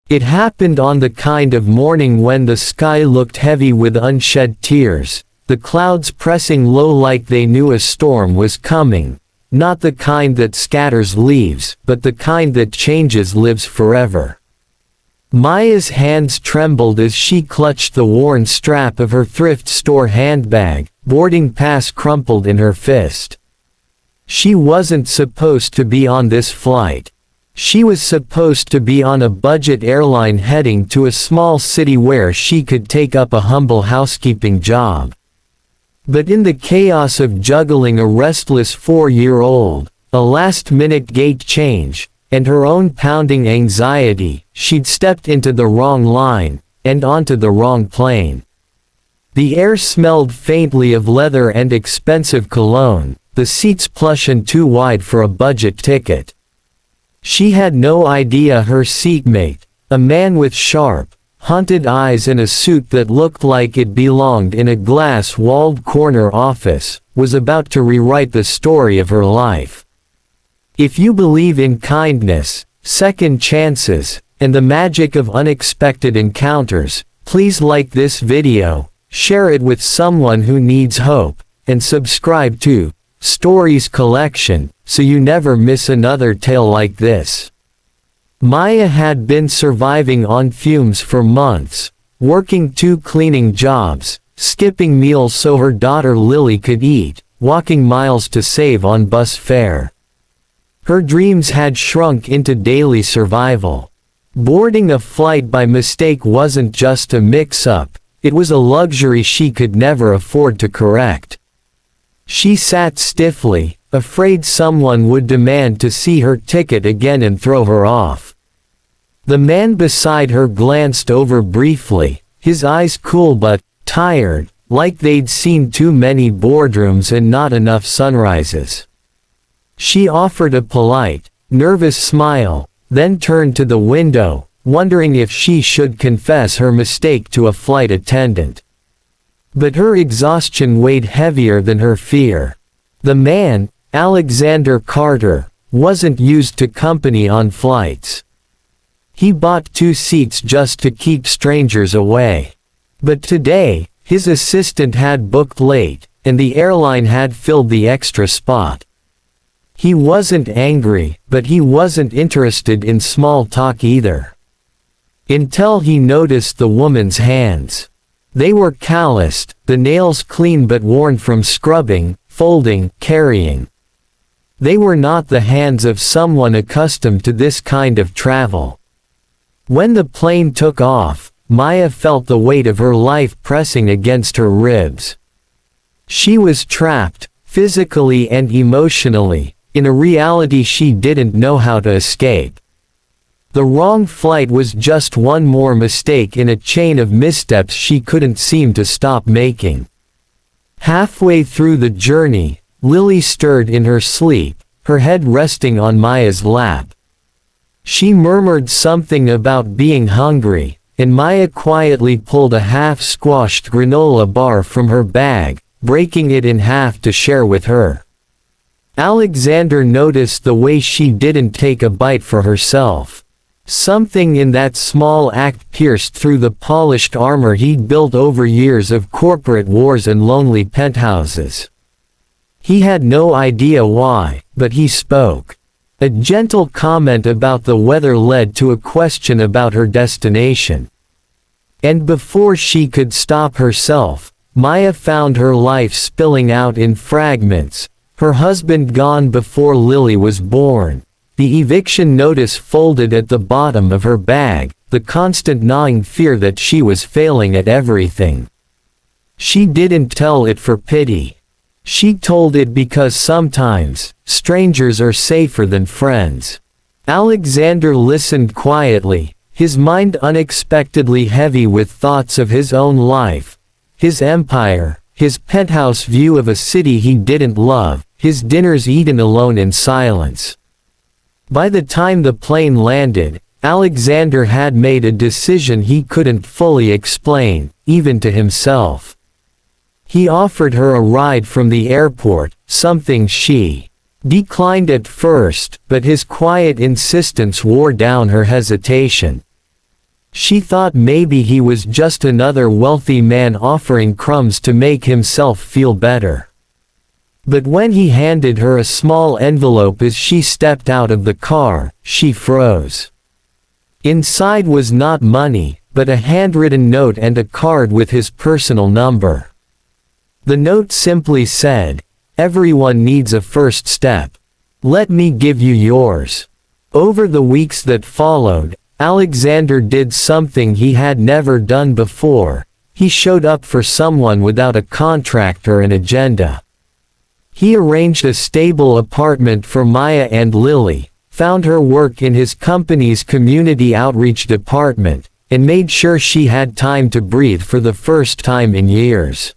It happened on the kind of morning when the sky looked heavy with unshed tears, the clouds pressing low like they knew a storm was coming, not the kind that scatters leaves, but the kind that changes lives forever. Maya's hands trembled as she clutched the worn strap of her thrift store handbag, boarding pass crumpled in her fist. She wasn't supposed to be on this flight. She was supposed to be on a budget airline heading to a small city where she could take up a humble housekeeping job. But in the chaos of juggling a restless 4-year-old, a last-minute gate change, and her own pounding anxiety, she'd stepped into the wrong line, and onto the wrong plane. The air smelled faintly of leather and expensive cologne, the seats plush and too wide for a budget ticket. She had no idea her seatmate, a man with sharp, haunted eyes and a suit that looked like it belonged in a glass-walled corner office, was about to rewrite the story of her life. If you believe in kindness, second chances, and the magic of unexpected encounters, please like this video, share it with someone who needs hope, and subscribe to Stories Collection, so you never miss another tale like this. Maya had been surviving on fumes for months, working 2 cleaning jobs, skipping meals so her daughter Lily could eat, walking miles to save on bus fare. Her dreams had shrunk into daily survival. Boarding a flight by mistake wasn't just a mix-up, it was a luxury she could never afford to correct. She sat stiffly, afraid someone would demand to see her ticket again and throw her off. The man beside her glanced over briefly, his eyes cool but tired, like they'd seen too many boardrooms and not enough sunrises. She offered a polite, nervous smile, then turned to the window, wondering if she should confess her mistake to a flight attendant. But her exhaustion weighed heavier than her fear. The man, Alexander Carter, wasn't used to company on flights. He bought 2 seats just to keep strangers away. But today, his assistant had booked late, and the airline had filled the extra spot. He wasn't angry, but he wasn't interested in small talk either. Until he noticed the woman's hands. They were calloused, the nails clean but worn from scrubbing, folding, carrying. They were not the hands of someone accustomed to this kind of travel. When the plane took off, Maya felt the weight of her life pressing against her ribs. She was trapped, physically and emotionally, in a reality she didn't know how to escape. The wrong flight was just one more mistake in a chain of missteps she couldn't seem to stop making. Halfway through the journey, Lily stirred in her sleep, her head resting on Maya's lap. She murmured something about being hungry, and Maya quietly pulled a half-squashed granola bar from her bag, breaking it in half to share with her. Alexander noticed the way she didn't take a bite for herself. Something in that small act pierced through the polished armor he'd built over years of corporate wars and lonely penthouses. He had no idea why, but he spoke. A gentle comment about the weather led to a question about her destination. And before she could stop herself, Maya found her life spilling out in fragments. Her husband gone before Lily was born, the eviction notice folded at the bottom of her bag, the constant gnawing fear that she was failing at everything. She didn't tell it for pity. She told it because sometimes, strangers are safer than friends. Alexander listened quietly, his mind unexpectedly heavy with thoughts of his own life, his empire, his penthouse view of a city he didn't love, his dinners eaten alone in silence. By the time the plane landed, Alexander had made a decision he couldn't fully explain, even to himself. He offered her a ride from the airport, something she declined at first, but his quiet insistence wore down her hesitation. She thought maybe he was just another wealthy man offering crumbs to make himself feel better. But when he handed her a small envelope as she stepped out of the car, she froze. Inside was not money, but a handwritten note and a card with his personal number. The note simply said, "Everyone needs a first step. Let me give you yours." Over the weeks that followed, Alexander did something he had never done before. He showed up for someone without a contract or an agenda. He arranged a stable apartment for Maya and Lily, found her work in his company's community outreach department, and made sure she had time to breathe for the first time in years.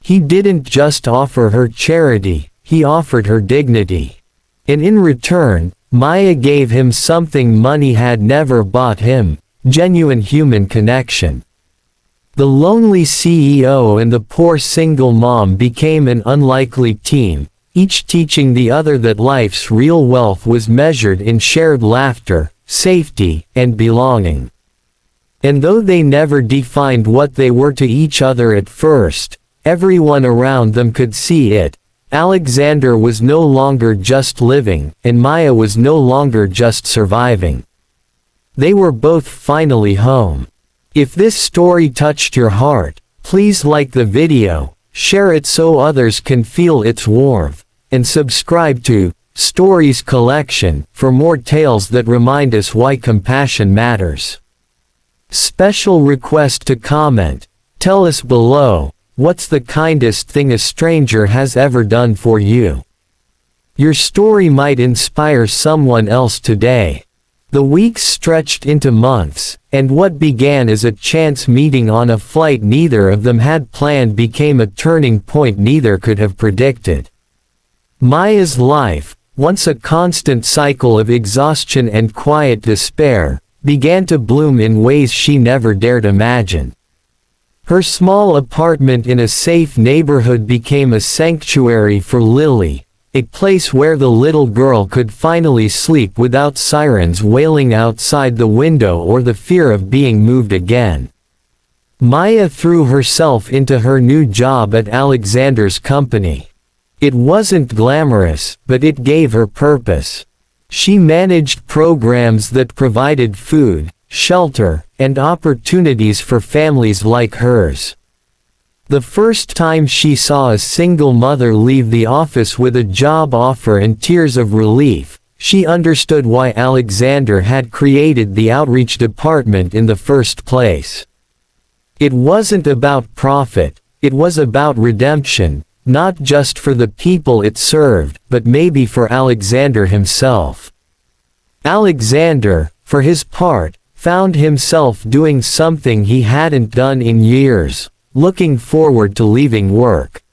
He didn't just offer her charity, he offered her dignity. And in return, Maya gave him something money had never bought him: genuine human connection. The lonely CEO and the poor single mom became an unlikely team, each teaching the other that life's real wealth was measured in shared laughter, safety, and belonging. And though they never defined what they were to each other at first, everyone around them could see it. Alexander was no longer just living, and Maya was no longer just surviving. They were both finally home. If this story touched your heart, please like the video, share it so others can feel its warmth, and subscribe to Stories Collection for more tales that remind us why compassion matters. Special request to comment. Tell us below, what's the kindest thing a stranger has ever done for you? Your story might inspire someone else today. The weeks stretched into months, and what began as a chance meeting on a flight neither of them had planned became a turning point neither could have predicted. Maya's life, once a constant cycle of exhaustion and quiet despair, began to bloom in ways she never dared imagine. Her small apartment in a safe neighborhood became a sanctuary for Lily, a place where the little girl could finally sleep without sirens wailing outside the window or the fear of being moved again. Maya threw herself into her new job at Alexander's company. It wasn't glamorous, but it gave her purpose. She managed programs that provided food, shelter, and opportunities for families like hers. The first time she saw a single mother leave the office with a job offer and tears of relief, she understood why Alexander had created the outreach department in the first place. It wasn't about profit, it was about redemption, not just for the people it served, but maybe for Alexander himself. Alexander, for his part, found himself doing something he hadn't done in years: looking forward to leaving work.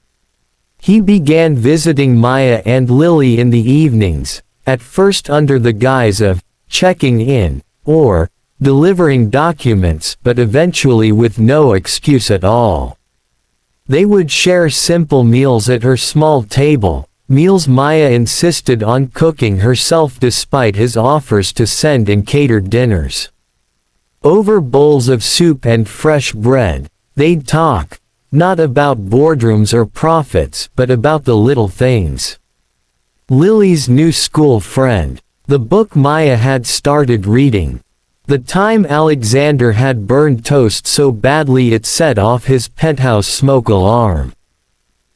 He began visiting Maya and Lily in the evenings, at first under the guise of checking in, or delivering documents, but eventually with no excuse at all. They would share simple meals at her small table, meals Maya insisted on cooking herself despite his offers to send in catered dinners. Over bowls of soup and fresh bread, they'd talk, not about boardrooms or profits, but about the little things. Lily's new school friend, the book Maya had started reading. The time Alexander had burned toast so badly it set off his penthouse smoke alarm.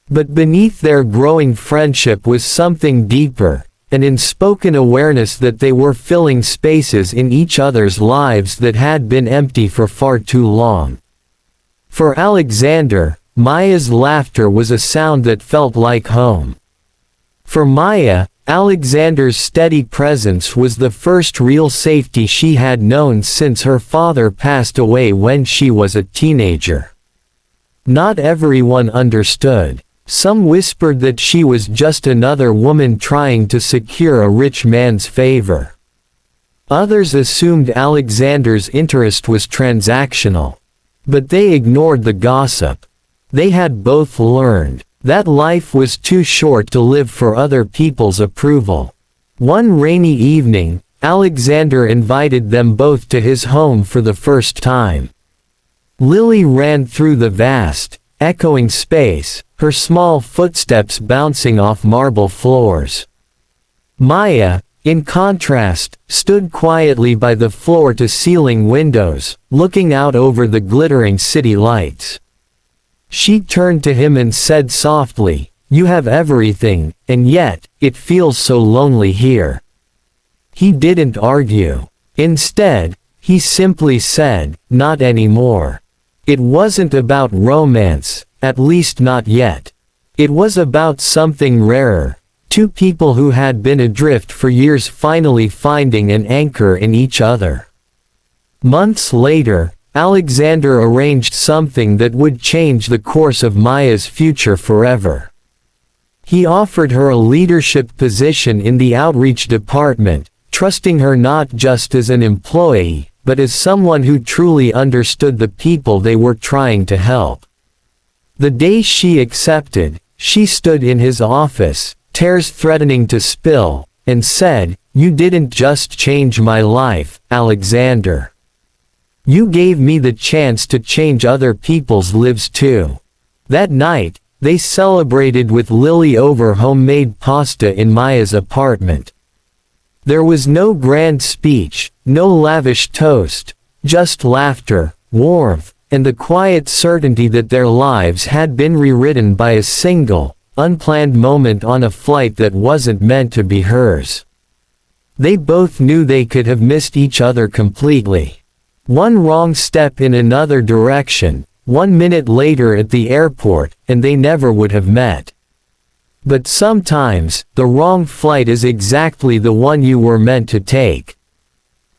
But beneath their growing friendship was something deeper, an unspoken awareness that they were filling spaces in each other's lives that had been empty for far too long. For Alexander, Maya's laughter was a sound that felt like home. For Maya, Alexander's steady presence was the first real safety she had known since her father passed away when she was a teenager. Not everyone understood. Some whispered that she was just another woman trying to secure a rich man's favor. Others assumed Alexander's interest was transactional. But they ignored the gossip. They had both learned that life was too short to live for other people's approval. One rainy evening, Alexander invited them both to his home for the first time. Lily ran through the vast, echoing space, her small footsteps bouncing off marble floors. Maya, in contrast, stood quietly by the floor-to-ceiling windows, looking out over the glittering city lights. She turned to him and said softly, "You have everything, and yet, it feels so lonely here." He didn't argue. Instead, he simply said, "Not anymore." It wasn't about romance, at least not yet. It was about something rarer, two people who had been adrift for years finally finding an anchor in each other. Months later, Alexander arranged something that would change the course of Maya's future forever. He offered her a leadership position in the outreach department, trusting her not just as an employee, but as someone who truly understood the people they were trying to help. The day she accepted, she stood in his office, tears threatening to spill, and said, "You didn't just change my life, Alexander. You gave me the chance to change other people's lives too." That night, they celebrated with Lily over homemade pasta in Maya's apartment. There was no grand speech, no lavish toast, just laughter, warmth, and the quiet certainty that their lives had been rewritten by a single, unplanned moment on a flight that wasn't meant to be hers. They both knew they could have missed each other completely. One wrong step in another direction, 1 minute later at the airport, and they never would have met. But sometimes, the wrong flight is exactly the one you were meant to take.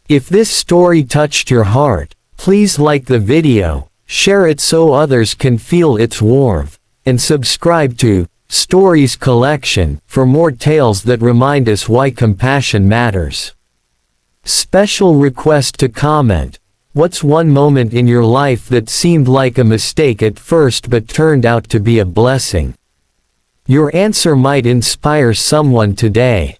If this story touched your heart, please like the video, share it so others can feel its warmth, and subscribe to Stories Collection for more tales that remind us why compassion matters. Special request to comment: what's one moment in your life that seemed like a mistake at first but turned out to be a blessing? Your answer might inspire someone today.